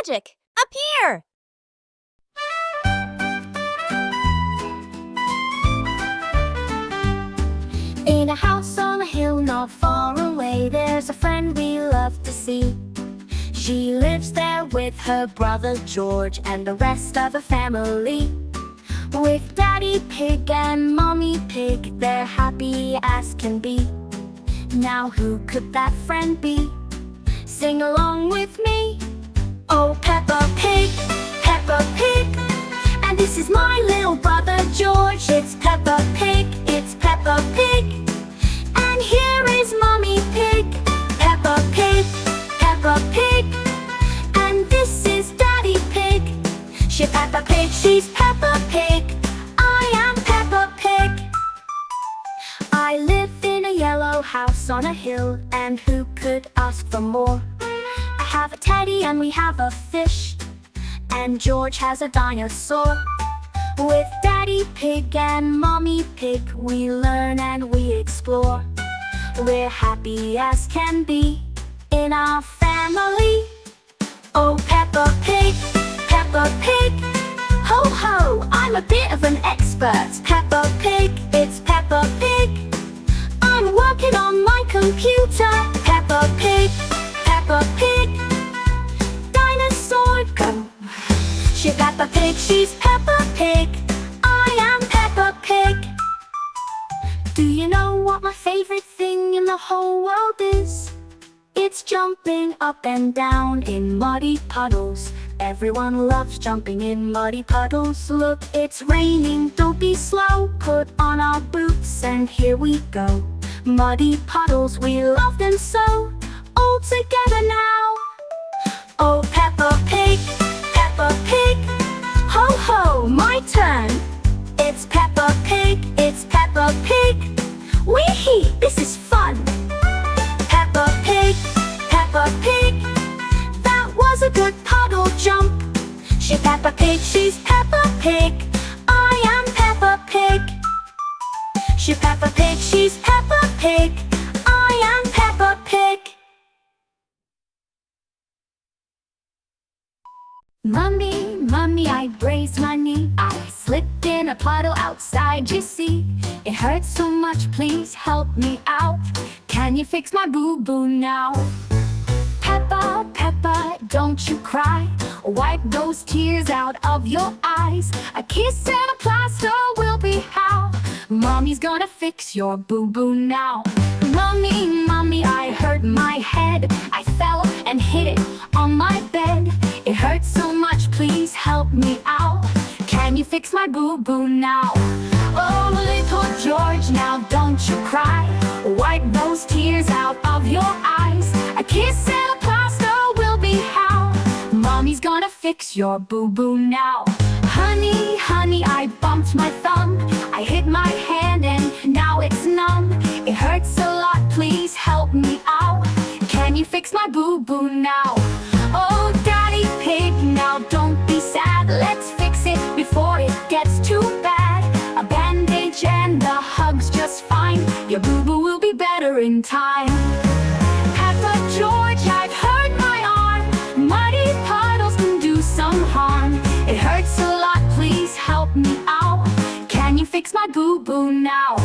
magic! Up here! In a house on a hill not far away, there's a friend we love to see. She lives there with her brother George and the rest of the family. With Daddy Pig and Mommy Pig, they're happy as can be. Now who could that friend be? Sing along with me. Oh, Peppa Pig, Peppa Pig. And this is my little brother George. It's Peppa Pig, it's Peppa Pig. And here is Mommy Pig, Peppa Pig, Peppa Pig. And this is Daddy Pig. She's Peppa Pig, she's Peppa Pig. I am Peppa Pig. I live in a yellow house on a hill, and who could ask for more? I have a teddy and we have a fish, and George has a dinosaur. With Daddy Pig and Mommy Pig, we learn and we explore. We're happy as can be in our family. Oh, Peppa Pig, Peppa Pig. Ho ho, I'm a bit of an expert. Peppa Pig, it's Peppa Pig. I'm working on my computer. Peppa Pig, Peppa Pig. Dinosaur, go. She's Peppa Pig, she's Peppa Pig. I am Peppa Pig. Do you know what my favorite thing in the whole world is? It's jumping up and down in muddy puddles. Everyone loves jumping in muddy puddles. Look, it's raining, don't be slow. Put on our boots and here we go. Muddy puddles, we love them so. All together now. Oh, Peppa Pig, Peppa Pig. Ho ho, my turn. It's Peppa Pig, it's Peppa Pig. Wee-hee, this is fun. Peppa Pig, Peppa Pig. That was a good puddle jump. She's Peppa Pig, she's Peppa Pig. I am Peppa Pig. She's Peppa Pig, she's Peppa Pig. I am Peppa Pig. Mummy, Mummy, I grazed my knee. I slipped in a puddle outside, you see. It hurts so much, please help me out. Can you fix my boo-boo now? Peppa, Peppa, don't you cry. Wipe those tears out of your eyes. A kiss and a plaster will be how. Mommy's gonna fix your boo-boo now. Mummy, Mummy, I hurt my head. I fell and hit it on my bed. It hurts so much, please help me out. Can you fix my boo-boo now? Oh, little George, now don't you cry. Wipe those tears out of your eyes. A kiss and a plaster will be how. Mommy's gonna fix your boo-boo now. Honey, honey, I bumped my thumb. I hit my hand and now it's numb. It hurts a lot, please help me out. Can you fix my boo-boo now? Oh, Daddy Pig, now don't be sad. Let's fix it before it gets too bad. A bandage and a hug's just fine. Your boo-boo will be better in time. Peppa, George, I've hurt my arm. Muddy puddles can do some harm. It hurts a lot, please help me out. Can you fix my boo-boo now?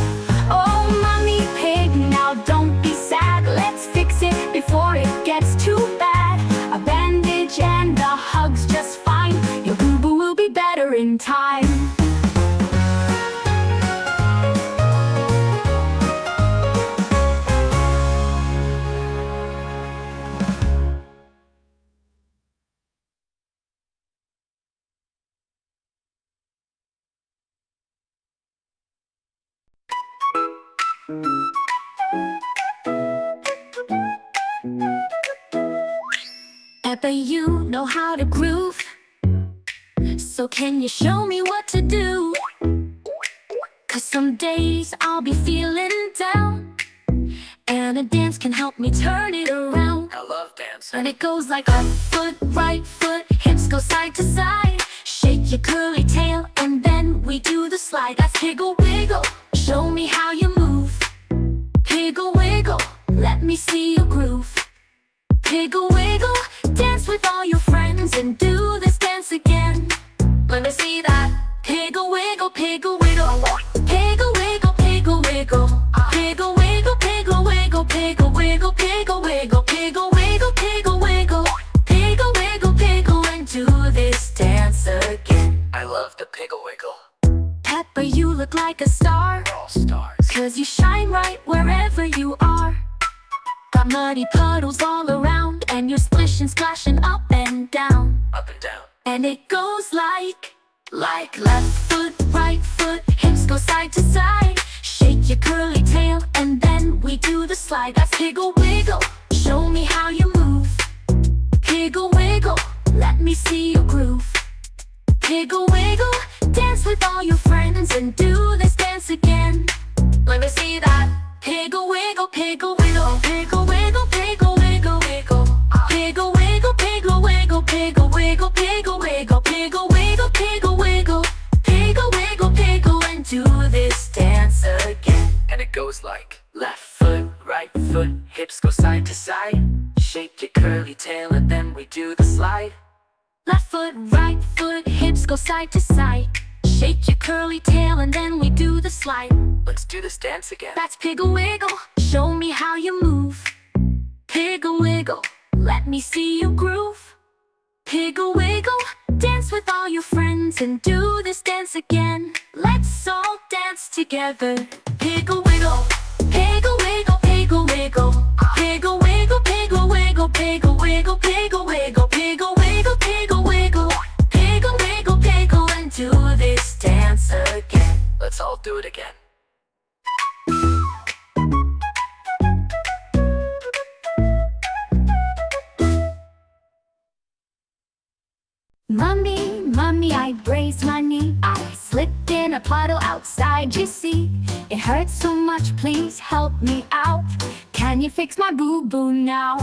Oh, Mommy Pig, now don't be sad. Let's fix it before it gets too bad. A bandage and a hug's just fine. Your boo-boo will be better in time. Peppa, you know how to groove. So can you show me what to do? 'Cause some days I'll be feeling down, and a dance can help me turn it around. I love dance. And it goes like left foot, right foot, hips go side to side. Shake your curly tail and then we do the slide. That's Pigle Wiggle, show me how you move. Pigle Wiggle, let me see you groove. Pigle Wiggle, dance with all your friends and Let me see that. Pigle wiggle, pigle wiggle. Pigle wiggle, pigle wiggle. Pigle wiggle, pigle wiggle, pigle wiggle, pigle wiggle, pigle wiggle, pigle wiggle. Pigle wiggle, pigle, and do this dance again. I love the Pigle Wiggle. Peppa, you look like a star, We're all stars. 'cause you shine right wherever you are. Got muddy puddles all around, and you're splishing, splashing up and down. Up and down. And it goes like left foot, right foot, hips go side to side. Shake your curly tail, and then we do the slide. That's Pigle Wiggle, show me how you move. Pigle Wiggle, let me see you groove. Pigle Wiggle, dance with all your friends and do this dance again. Let me see that. Pigle Wiggle, Pigle Wiggle, Pigle Wiggle, Pigle Wiggle, Wiggle. Pigle Wiggle, Pigle Wiggle, Pigle Wiggle, Pigle Wiggle, Pigle Wiggle, Pigle Wiggle, Pigle Wiggle, Pigle, and do this dance again. And it goes like left foot, right foot, hips go side to side. Shake your curly tail and then we do the slide. Left foot, right foot, hips go side to side. Shake your curly tail and then we do the slide. Let's do this dance again. That's Pigle Wiggle, show me how you move. Pigle Wiggle, let me see you groove. Pigle Wiggle, dance with all your friends and do this dance again. Let's all dance together. Pigle Wiggle, Pigle Wiggle, Pigle Wiggle. Pigle Wiggle, Pigle Wiggle, Pigle Wiggle, Pigle Wiggle, Pigle Wiggle, Pigle Wiggle. Pigle Wiggle, Pigle, and do this dance again. Let's all do it again. Mummy, Mummy, I grazed my knee. I slipped in a puddle outside, you see. It hurts so much, please help me out. Can you fix my boo-boo now?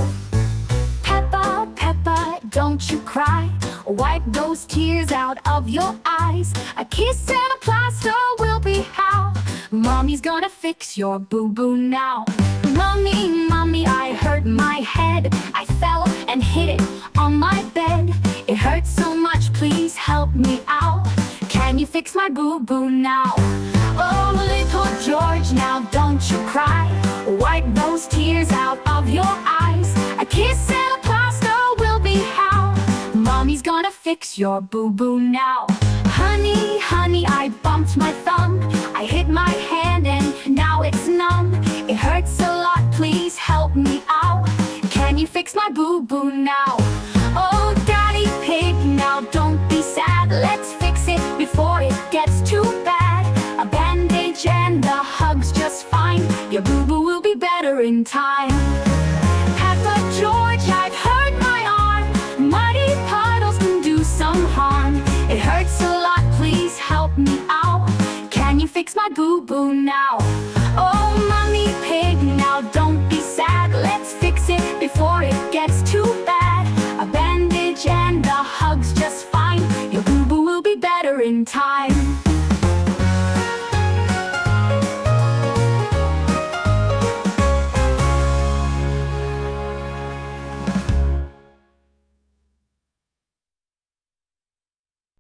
Peppa, Peppa, don't you cry. Wipe those tears out of your eyes. A kiss and a plaster will be how. Mommy's gonna fix your boo-boo now. Mummy, Mummy, I hurt my head. I fell and hit it on my bed. It hurts so much, please help me out. Can you fix my boo-boo now? Oh, little George, now don't you cry. Wipe those tears out of your eyes. A kiss and a plaster will be how. Mommy's gonna fix your boo-boo now. Honey, honey, I bumped my thumb. I hit my hand and now it's numb. It hurts a lot, please help me out. Can you fix my boo-boo now? Oh, Daddy Pig, now don't be sad. Let's fix it before it gets too bad. A bandage and a hug's just fine. Your boo-boo will be better in time. Peppa, George, I've hurt my arm. Muddy puddles can do some harm. It hurts a lot, please help me out. Can you fix my boo-boo now? Oh, Mummy Pig, now don't be sad. Let's fix it before it gets too bad. A bandage and a hug's just fine. Your boo-boo will be better in time.